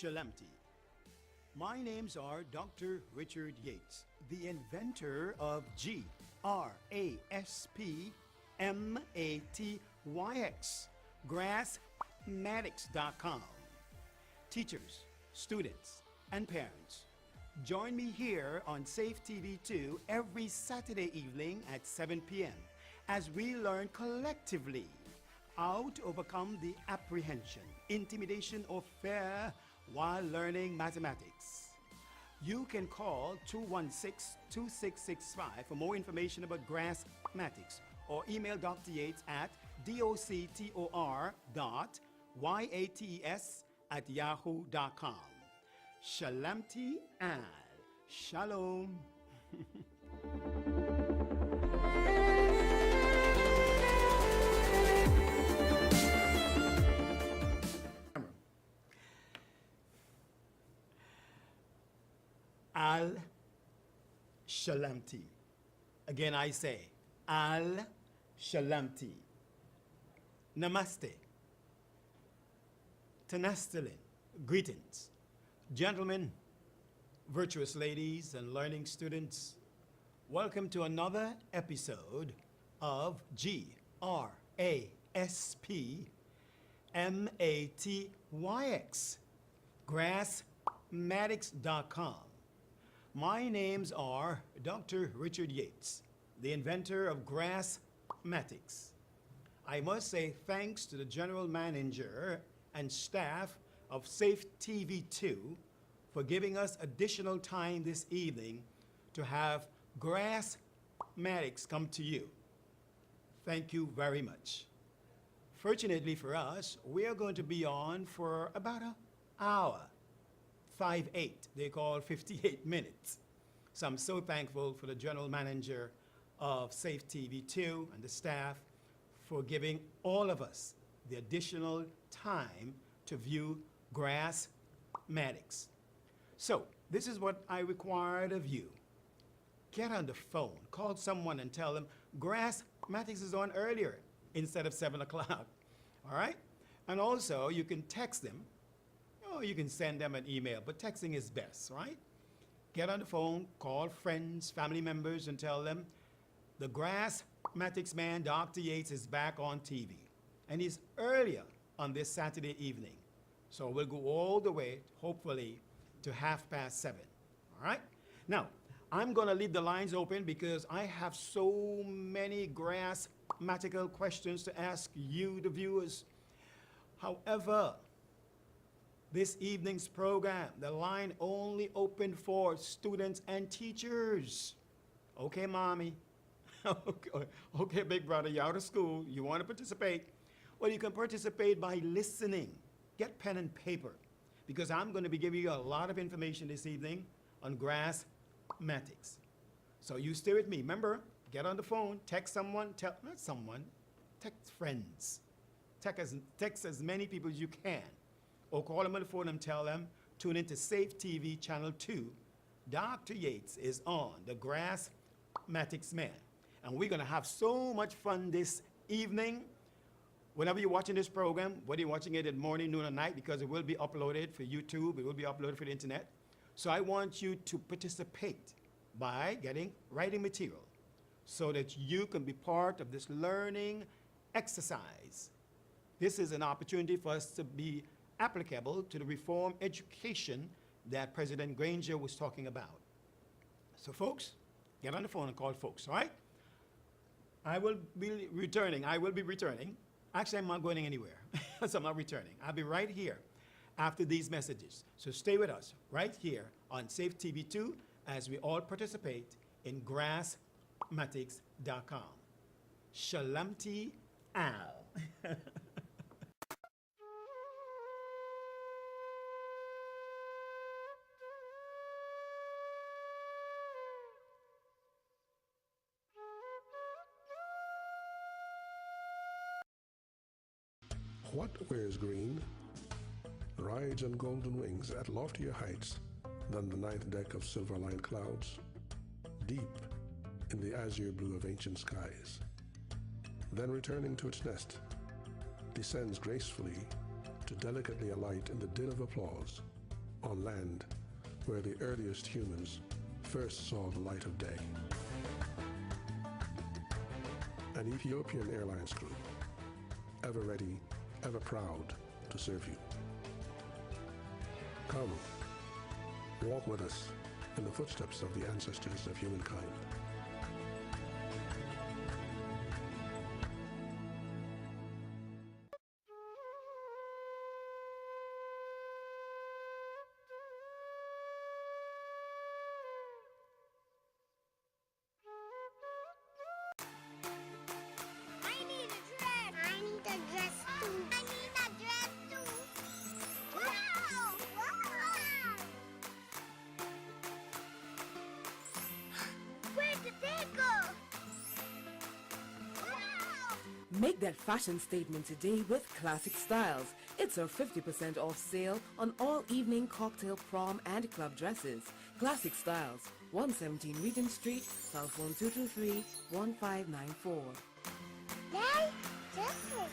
Shalemti. My names are Dr. Richard Yates, the inventor of Graspmatyx, Graspmatyx.com. Teachers, students, and parents, join me here on SAFE TV 2 every Saturday evening at 7 p.m. as we learn collectively how to overcome the apprehension, intimidation, or fear while learning mathematics. You can call 216-2665 for more information about Graspmatyx, or email Dr. Yates at doctor.yates@yahoo.com. Shalemti al Shalom. Al Shalemti. Again I say, Al Shalemti. Namaste. Tanastalin. Greetings. Gentlemen, virtuous ladies, and learning students, welcome to another episode of Graspmatyx, Graspmatyx.com. My names are Dr. Richard Yates, the inventor of Graspmatyx. I must say thanks to the general manager and staff of SAFE TV 2 for giving us additional time this evening to have Graspmatyx come to you. Thank you very much. Fortunately for us, we are going to be on for about an hour. 5-8, they call 58 minutes. So I'm so thankful for the general manager of SAFE TV 2 and the staff for giving all of us the additional time to view Graspmatyx. So this is what I required of you. Get on the phone, call someone and tell them Graspmatyx is on earlier instead of 7 o'clock, all right? And also you can text them. Or you can send them an email, but texting is best, right? Get on the phone, call friends, family members, and tell them the Graspmatyx man, Dr. Yates, is back on TV. And he's earlier on this Saturday evening. So we'll go all the way, hopefully, to 7:30, all right? Now, I'm going to leave the lines open because I have so many graspmatical questions to ask you, the viewers. However, this evening's program, the line only open for students and teachers. Okay, mommy? Okay, big brother, you're out of school, you want to participate? Well, you can participate by listening. Get pen and paper, because I'm going to be giving you a lot of information this evening on Graspmatyx. So you stay with me. Remember, get on the phone, text someone, not someone, text friends. Text as many people as you can. Or call them on the phone and tell them, tune into SAFE TV Channel 2. Dr. Yates is on, the Graspmatyx man. And we're going to have so much fun this evening. Whenever you're watching this program, whether you're watching it at morning, noon, or night, because it will be uploaded for YouTube, it will be uploaded for the internet. So I want you to participate by getting writing material so that you can be part of this learning exercise. This is an opportunity for us to be applicable to the reform education that President Granger was talking about. So folks, get on the phone and call folks, all right? I will be returning. Actually, I'm not going anywhere, so I'm not returning. I'll be right here after these messages. So stay with us right here on SAFE TV 2 as we all participate in Graspmatyx.com. Shalemti al. What wears green rides on golden wings at loftier heights than the ninth deck of silver-lined clouds, deep in the azure blue of ancient skies. Then returning to its nest, descends gracefully to delicately alight in the din of applause on land where the earliest humans first saw the light of day. An Ethiopian Airlines crew, ever ready, ever proud to serve you. Come, walk with us in the footsteps of the ancestors of humankind. Make that fashion statement today with Classic Styles. It's a 50% off sale on all evening cocktail, prom and club dresses. Classic Styles, 117 Regent Street, South 1223-1594. Yay! Different.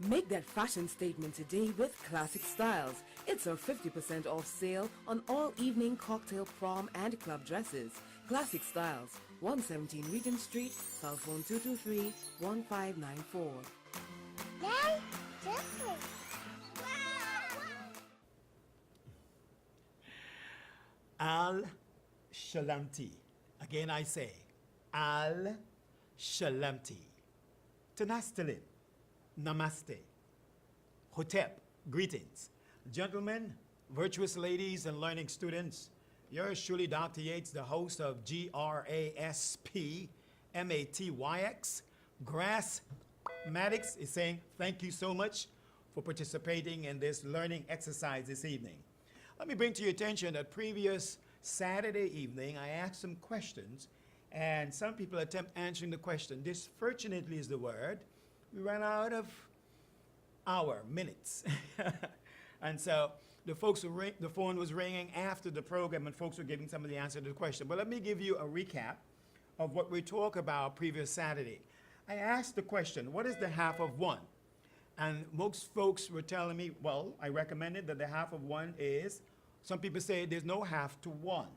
Make that fashion statement today with Classic Styles. It's our 50% off sale on all evening cocktail, prom, and club dresses. Classic Styles, 117 Regent Street, telephone 223-1594. Daddy, different. Al Shalamti. Again I say, Al Shalamti. Tanastalin. Namaste. Hotep. Greetings. Gentlemen, virtuous ladies, and learning students, yours truly, Dr. Yates, the host of Graspmatyx Graspmatyx, is saying thank you so much for participating in this learning exercise this evening. Let me bring to your attention that previous Saturday evening, I asked some questions, and some people attempt answering the question. Disfortunately is the word. We ran out of minutes. And so the phone was ringing after the program, and folks were giving some of the answer to the question. But let me give you a recap of what we talked about previous Saturday. I asked the question, what is the half of 1? And most folks were telling me, well, I recommended that the half of 1 is, some people say there's no half to 1.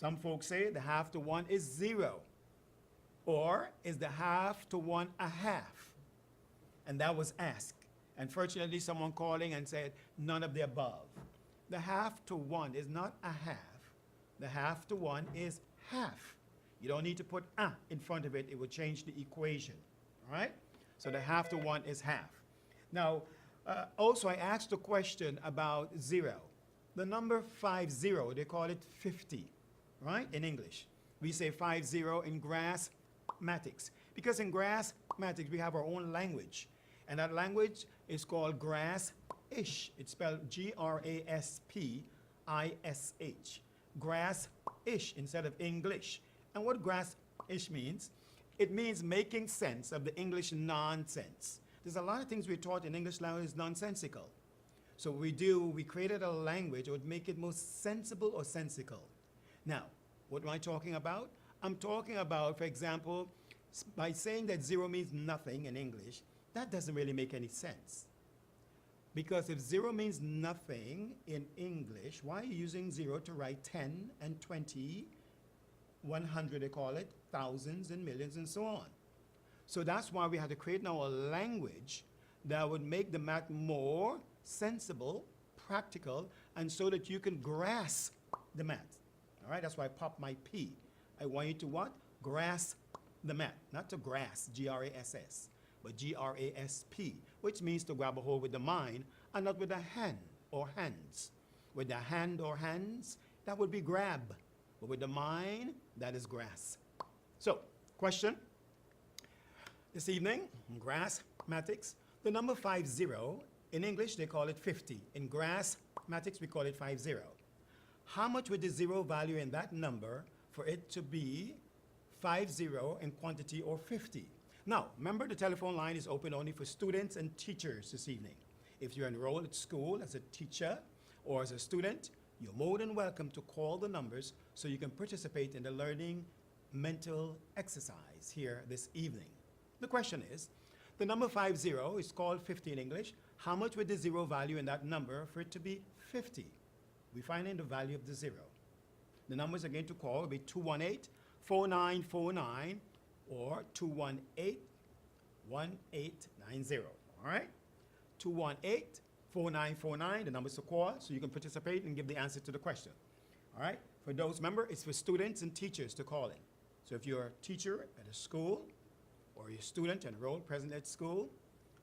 Some folks say the half to 1 is 0. Or is the half to 1 a half? And that was asked. Unfortunately, someone calling and said none of the above. The half to 1 is not a half. The half to 1 is half. You don't need to put a in front of it. It will change the equation. All right? So the half to 1 is half. Now, also I asked a question about 0. The number 50, they call it 50, right, in English. We say 50 in Graspmatyx. Because in Graspmatyx, we have our own language. And that language is called Grass-ish. It's spelled G-R-A-S-P-I-S-H. Grass-ish instead of English. And what grass-ish means? It means making sense of the English nonsense. There's a lot of things we taught in English language is nonsensical. So what we created a language that would make it most sensible or sensical. Now, what am I talking about? I'm talking about, for example, by saying that 0 means nothing in English, that doesn't really make any sense. Because if 0 means nothing in English, why are you using 0 to write 10 and 20, 100 they call it, thousands and millions and so on? So that's why we had to create now a language that would make the math more sensible, practical, and so that you can grasp the math. All right, that's why I popped my P. I want you to what? Grasp the math, not to grasp, G-R-A-S-S, but G-R-A-S-P, which means to grab a hold with the mind and not with the hand or hands. With the hand or hands, that would be grab, but with the mind, that is grasp. So, question this evening, Graspmatyx, the number 50, in English they call it 50. In Graspmatyx we call it 50. How much would the 0 value in that number for it to be 50 in quantity or 50? Now, remember the telephone line is open only for students and teachers this evening. If you're enrolled at school as a teacher or as a student, you're more than welcome to call the numbers so you can participate in the learning mental exercise here this evening. The question is, the number 50 is called 50 in English. How much would the 0 value in that number for it to be 50? We find in the value of the 0. The numbers again to call will be 218-4949 or 218-1890. All right? 218-4949, the numbers to call, so you can participate and give the answer to the question. All right? For those, remember, it's for students and teachers to call in. So if you're a teacher at a school or you're a student enrolled present at school,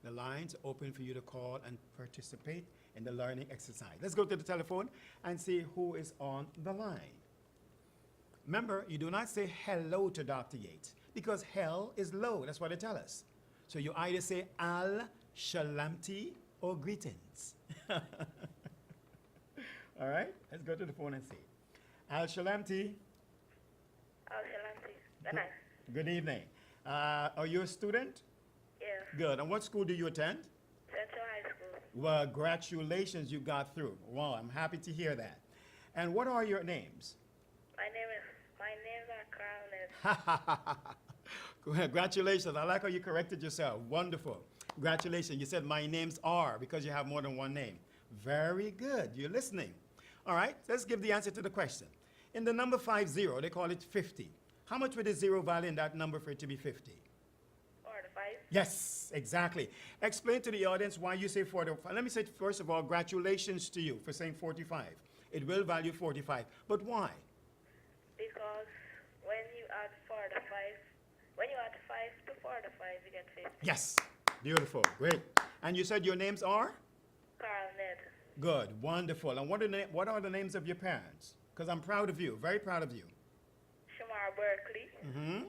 the lines are open for you to call and participate in the learning exercise. Let's go to the telephone and see who is on the line. Remember, you do not say hello to Dr. Yates because hell is low. That's what they tell us. So you either say al shalamti or greetings. All right, let's go to the phone and see. Al shalamti. Al Shalamti. Nice. Good evening. Are you a student? Yeah. Good. And what school do you attend? Central High School. Well, congratulations, you got through. Wow, I'm happy to hear that. And what are your names? My names are Crown. Congratulations. I like how you corrected yourself. Wonderful. Congratulations. You said my names are because you have more than one name. Very good. You're listening. All right, let's give the answer to the question. In the number 50, they call it 50. How much would the zero value in that number for it to be 50? 45. Yes, exactly. Explain to the audience why you say 45. Let me say, first of all, congratulations to you for saying 45. It will value 45. But why? Because when you add 45, when you add 5 to 45, you get 50. Yes. Beautiful. Great. And you said your names are? Carl Ned. Good. Wonderful. And what are the names of your parents? Because I'm proud of you. Very proud of you. Shamar Berkeley. Mm-hmm.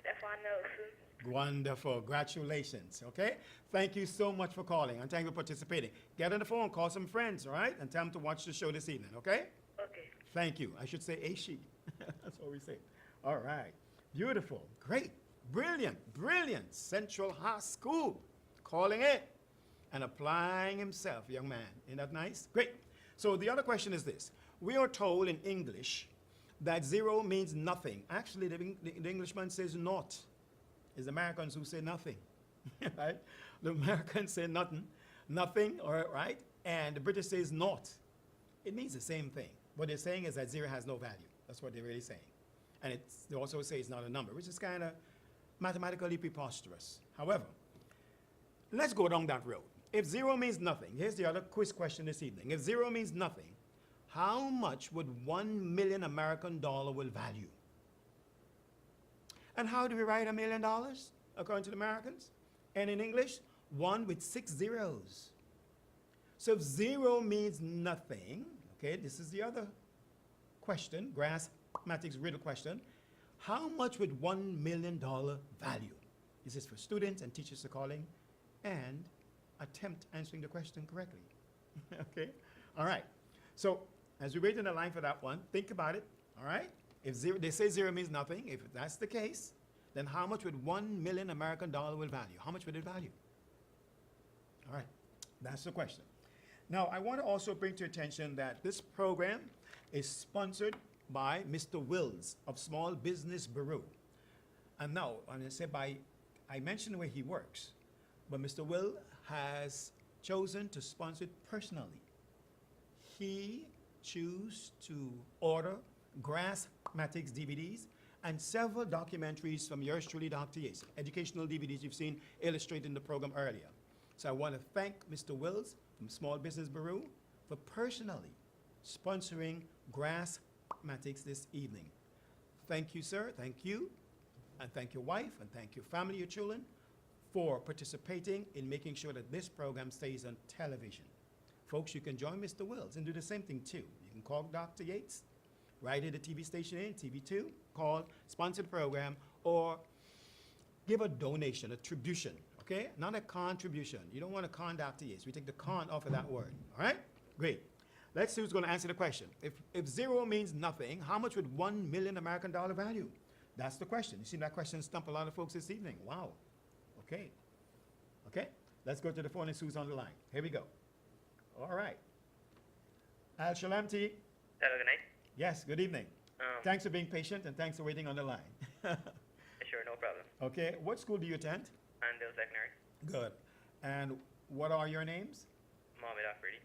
Stefan Nelson. Wonderful. Congratulations. Okay? Thank you so much for calling and thank you for participating. Get on the phone, call some friends, all right? And tell them to watch the show this evening, okay? Okay. Thank you. I should say Aishi. That's what we say. All right. Beautiful. Great. Brilliant. Brilliant. Central High School. Calling it and applying himself, young man. Isn't that nice? Great. So the other question is this. We are told in English that zero means nothing. Actually, the Englishman says naught. It's the Americans who say nothing, right? The Americans say nothing, all right? And the British says naught. It means the same thing. What they're saying is that zero has no value. That's what they're really saying. And they also say it's not a number, which is kind of mathematically preposterous. However, let's go down that road. If zero means nothing, here's the other quiz question this evening. If zero means nothing, how much would 1 million American dollar will value? And how do we write $1 million according to the Americans? And in English, 1 with 6 zeros. So if zero means nothing, okay, this is the other question, Graspmatyx riddle question. How much would $1 million value? This is for students and teachers to call in and attempt answering the question correctly. Okay? All right. So as we wait in the line for that one, think about it. All right? If zero, they say zero means nothing. If that's the case, then how much would 1 million American dollar will value? How much would it value? All right. That's the question. Now, I want to also bring to your attention that this program is sponsored by Mr. Wills of Small Business Bureau. And now, when I say I mentioned where he works, but Mr. Will has chosen to sponsor it personally. He chose to order Graspmatyx DVDs and several documentaries from yours truly, Dr. Yates, educational DVDs you've seen illustrated in the program earlier. So I want to thank Mr. Wills from Small Business Bureau for personally sponsoring Graspmatyx this evening. Thank you, sir. Thank you. And thank your wife, and thank your family, your children, for participating in making sure that this program stays on television. Folks, you can join Mr. Wills and do the same thing too. You can call Dr. Yates, write at the TV station in, TV2, call, sponsor the program, or give a donation, a tribution, okay? Not a contribution. You don't want to con Dr. Yates. We take the con off of that word, all right? Great. Let's see who's going to answer the question. If zero means nothing, how much would 1 million American dollar value? That's the question. You see that question stump a lot of folks this evening. Wow. Okay. Okay. Let's go to the phone and see who's on the line. Here we go. All right. Al Shalamti. Hello, good night. Yes, good evening. Thanks for being patient and thanks for waiting on the line. Sure, no problem. Okay. What school do you attend? Andale Secondary. Good. And what are your names? Mohammed Afridi.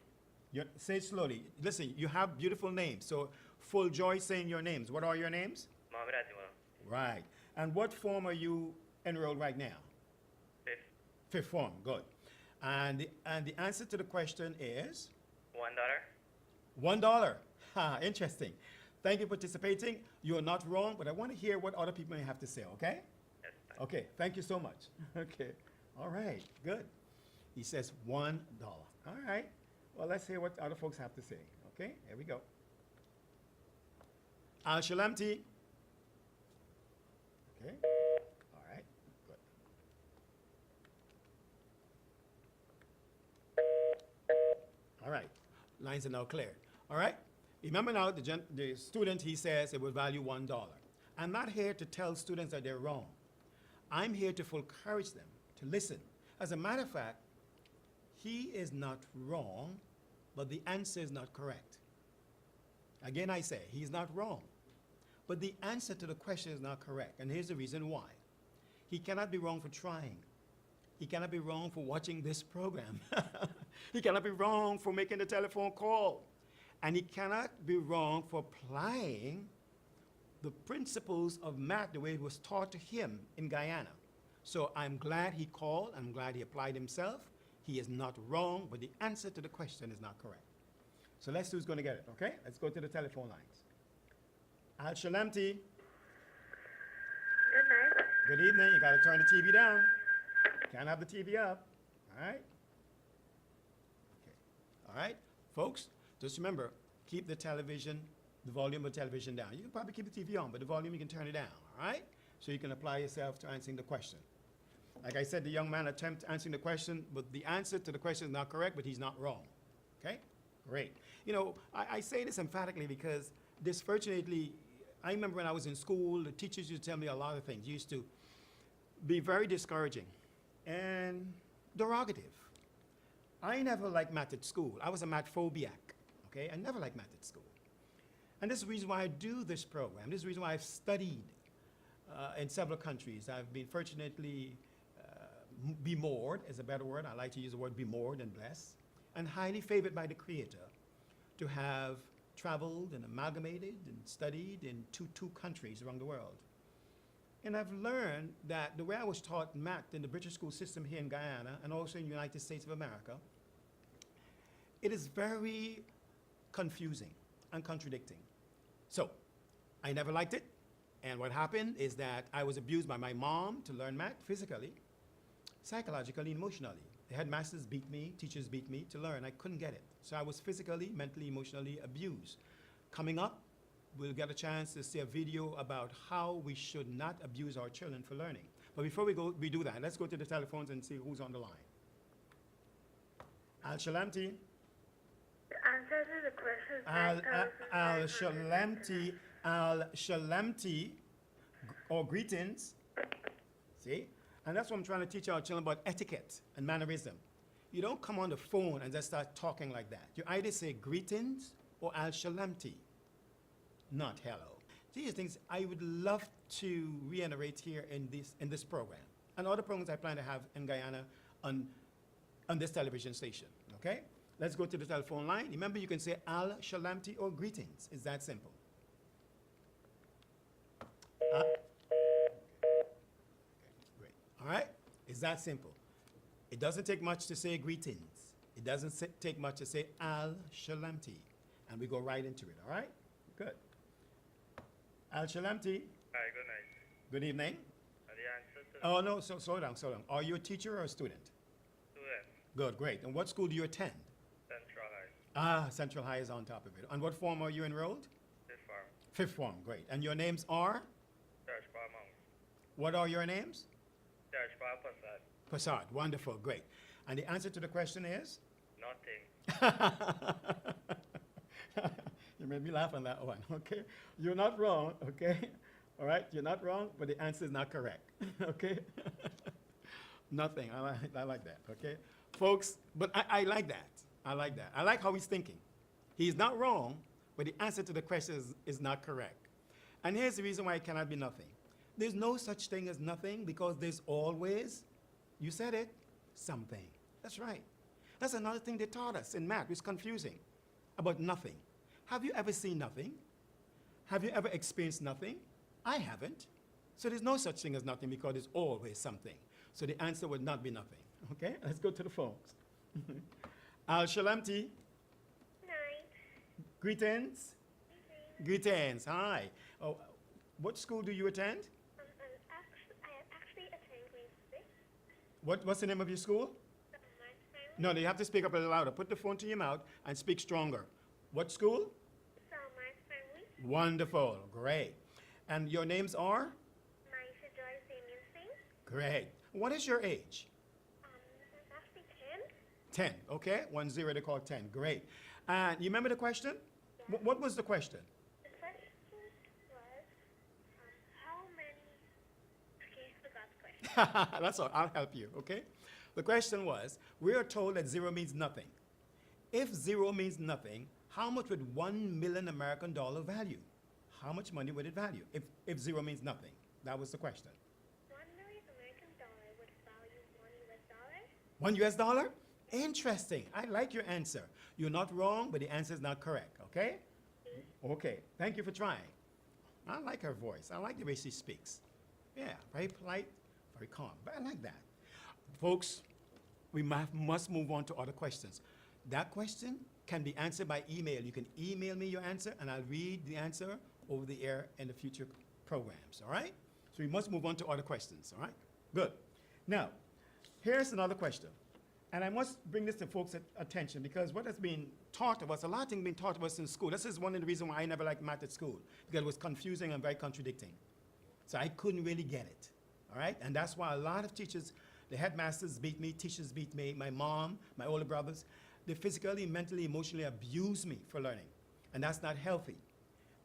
Say it slowly. Listen, you have beautiful names, so full joy saying your names. What are your names? Mohammed Azimul. Right. And what form are you enrolled right now? Fifth. Fifth form. Good. And the answer to the question is? $1. $1. Ha, interesting. Thank you for participating. You're not wrong, but I want to hear what other people may have to say, okay? Yes. Okay, thank you so much. Okay. All right, good. He says $1. All right. Well, let's hear what other folks have to say. Okay, here we go. Al Shalamti. Okay. All right. Good. All right. Lines are now clear. All right. Remember now, the student, he says it will value $1. I'm not here to tell students that they're wrong. I'm here to encourage them to listen. As a matter of fact, he is not wrong, but the answer is not correct. Again, I say, he's not wrong, but the answer to the question is not correct. And here's the reason why. He cannot be wrong for trying. He cannot be wrong for watching this program. He cannot be wrong for making the telephone call. And he cannot be wrong for applying the principles of math the way it was taught to him in Guyana. So I'm glad he called. I'm glad he applied himself. He is not wrong, but the answer to the question is not correct. So let's see who's going to get it, okay? Let's go to the telephone lines. Al Shalamti, Good night. good evening. You got to turn the TV down. Can't have the TV up, all right? Okay. All right, folks, just remember, keep the television, the volume of the television down. You can probably keep the TV on, but the volume, you can turn it down, all right? So you can apply yourself to answering the question. Like I said, the young man attempted answering the question, but the answer to the question is not correct, but he's not wrong, okay? Great. You know, I say this emphatically because disfortunately, I remember when I was in school, the teachers used to tell me a lot of things. Used to be very discouraging and derogative. I never liked math at school. I was a mathphobiac, okay? I never liked math at school. And this is the reason why I do this program. This is the reason why I've studied in several countries. I've been fortunately bemored is a better word. I like to use the word bemored and blessed, and highly favored by the Creator to have traveled and amalgamated and studied in two countries around the world. And I've learned that the way I was taught math in the British school system here in Guyana and also in the United States of America, it is very confusing and contradicting. So, I never liked it. And what happened is that I was abused by my mom to learn math physically, psychologically, and emotionally. The headmasters beat me, teachers beat me to learn. I couldn't get it. So I was physically, mentally, emotionally abused. Coming up, we'll get a chance to see a video about how we should not abuse our children for learning. But before we do that, let's go to the telephones and see who's on the line. Al Shalamti. The answer to the question is Al Shalamti, or greetings. See? And that's what I'm trying to teach our children about etiquette and mannerism. You don't come on the phone and just start talking like that. You either say greetings or Al Shalamti, not hello. These are things I would love to reiterate here in this program and other programs I plan to have in Guyana on this television station, okay? Let's go to the telephone line. Remember, you can say Al Shalamti or greetings. It's that simple. Great. All right? It's that simple. It doesn't take much to say greetings. It doesn't take much to say Al Shalamti. And we go right into it, all right? Good. Al Shalamti. Hi, good night. Good evening. The answer to Oh, no, slow down. Are you a teacher or a student? student, Good, great. And what school do you attend? Central High, Central High is on top of it. On what form are you enrolled? this farm, Fifth form, great. And your names are? Church Palmount, What are your names? Church Palpasad, Passad, wonderful, great. And the answer to the question is? nothing. You made me laugh on that one, okay? You're not wrong, okay? All right, you're not wrong, but the answer is not correct, okay? Nothing, I like that, okay? Folks, but I like that. I like that. I like how he's thinking. He's not wrong, but the answer to the question is not correct. And here's the reason why it cannot be nothing. There's no such thing as nothing because there's always, you said it, something. That's right. That's another thing they taught us in math. It's confusing about nothing. Have you ever seen nothing? Have you ever experienced nothing? I haven't. So there's no such thing as nothing because there's always something. So the answer would not be nothing. Okay, let's go to the phones. Al Shalamti, Night. greetings. Greetings, hi. Oh, what school do you attend? I actually attend grade 6. What's the name of your school? So my No, you have to speak up a little louder. Put the phone to your mouth and speak stronger. What school? family. Wonderful, great. And your names are? Maisha Joyce Damien Singh. Great. What is your age? This is actually 10, 10. okay? 10, they call it 10, great. And you remember the question? What was the question? The question was, how many... Okay, I forgot the question. That's all, I'll help you, okay? The question was, we are told that 0 means nothing. If 0 means nothing, how much would $1 million American dollar value? How much money would it value if 0 means nothing? That was the question. $1 million American dollar would value $1 $1? Interesting. I like your answer. You're not wrong, but the answer is not correct, okay? Okay, thank you for trying. I like her voice. I like the way she speaks. Yeah, very polite, very calm, but I like that. Folks, we must move on to other questions. That question can be answered by email. You can email me your answer, and I'll read the answer over the air in the future programs, all right? So we must move on to other questions, all right? Good. Now, here's another question. And I must bring this to folks' attention because what has been taught of us, a lot of things been taught of us in school. This is one of the reasons why I never liked math at school, because it was confusing and very contradicting. So I couldn't really get it, all right? And that's why a lot of teachers, the headmasters beat me, teachers beat me, my mom, my older brothers, they physically, mentally, emotionally abuse me for learning. And that's not healthy.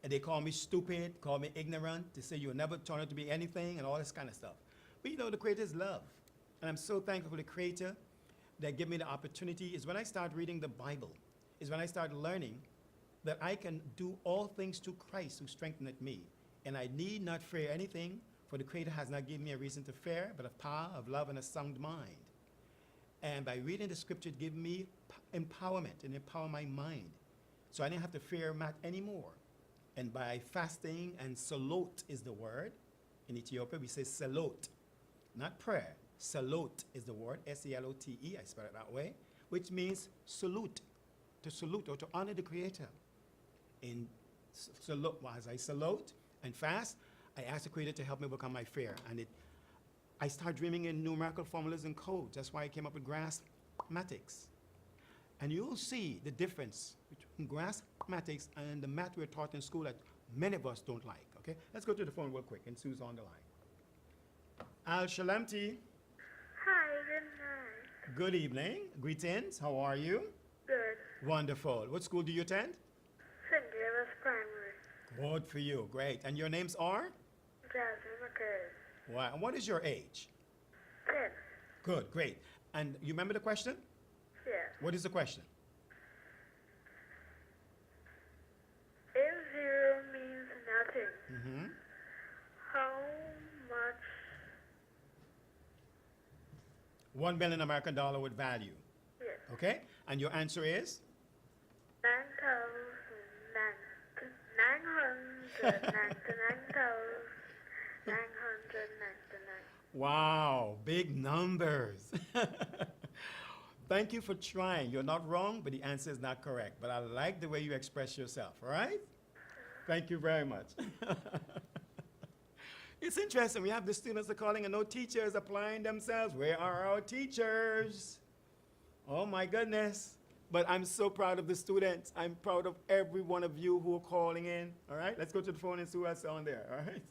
And they call me stupid, call me ignorant, they say you'll never turn out to be anything and all this kind of stuff. But you know, the Creator is love. And I'm so thankful for the Creator that gave me the opportunity. Is when I start reading the Bible, is when I start learning that I can do all things through Christ who strengtheneth me. And I need not fear anything, for the Creator has not given me a reason to fear, but of power, of love, and a sound mind. And by reading the scripture, it gave me empowerment and empower my mind. So I didn't have to fear math anymore. And by fasting, and salot is the word. In Ethiopia, we say salot, not prayer. Salot is the word, S-E-L-O-T-E, I spell it that way, which means salute, to salute or to honor the Creator. In salute, as I salute and fast, I ask the Creator to help me overcome my fear. And I start dreaming in numerical formulas and codes. That's why I came up with Graspmatyx. And you'll see the difference between Graspmatyx and the math we're taught in school that many of us don't like, okay? Let's go to the phone real quick and see who's on the line. Al-Shalamti. Hi, good night. Good evening. Greetings. How are you? Good. Wonderful. What school do you attend? St. Davis Primary. Good for you. Great. And your names are? Jasmine McCurry. Wow. And what is your age? 10. Good. Great. And you remember the question? Yes. What is the question? If 0 means nothing, Mm-hmm. how much? $1 billion American dollar with value. Yes. Okay? And your answer is? 9,999,999. Wow. Big numbers. Thank you for trying. You're not wrong, but the answer is not correct. But I like the way you express yourself, all right? Thank you very much. It's interesting. We have the students are calling and no teachers applying themselves. Where are our teachers? Oh, my goodness. But I'm so proud of the students. I'm proud of every one of you who are calling in, all right? Let's go to the phone and see who else is on there, all right?